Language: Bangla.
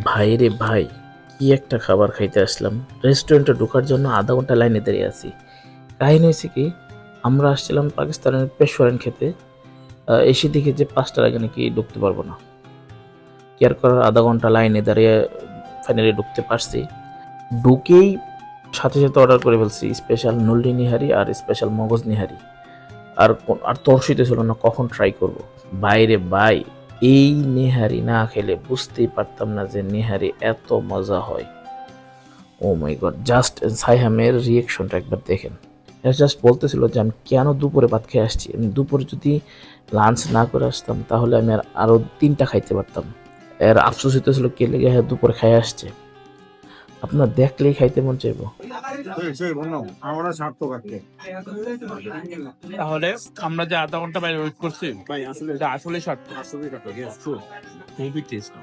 ভাই রে ভাই, কি একটা খাবার খাইতে আসলাম। রেস্টুরেন্টে ঢোকার জন্য আধা ঘন্টা লাইনে দাঁড়িয়ে আছি। কাহিনী হয়েছে কি, আমরা আসছিলাম পাকিস্তানের পেশোয়ারেন খেতে। এসে দেখি যে 5টার আগে নাকি ঢুকতে পারবো না। কেয়ার করার আধা ঘন্টা লাইনে দাঁড়িয়ে ফাইনালি ঢুকতে পারছি। ঢুকেই সাথে সাথে অর্ডার করে ফেলছি স্পেশাল নল্লি নিহারি আর স্পেশাল মগজ নিহারি। আর তরসিতে ছিল না কখন ট্রাই করব। বাইরে ভাই, এই নেহারি না খেলে বুঝতেই পারতাম না যে নেহারি এত মজা হয়। ও মাই গড, জাস্ট সাইহামের রিয়েকশনটা একবার দেখেন। এটা জাস্ট বলতেছিল যে আমি কেন দুপুরে ভাত খেয়ে আসছি। আমি দুপুরে যদি লাঞ্চ না করে আসতাম তাহলে আমি আরো 3টা খাইতে পারতাম। এর আফসোস হইতেছিল কে লেগে হ্যাঁ দুপুরে খাই আসছে। আপনার দেখলেই খাইতে মন চাইবো। তাহলে আমরা যে আধা ঘন্টা বাইরে ওয়েট করছি, এটা আসলে সার্থক। খুবই টেস্ট।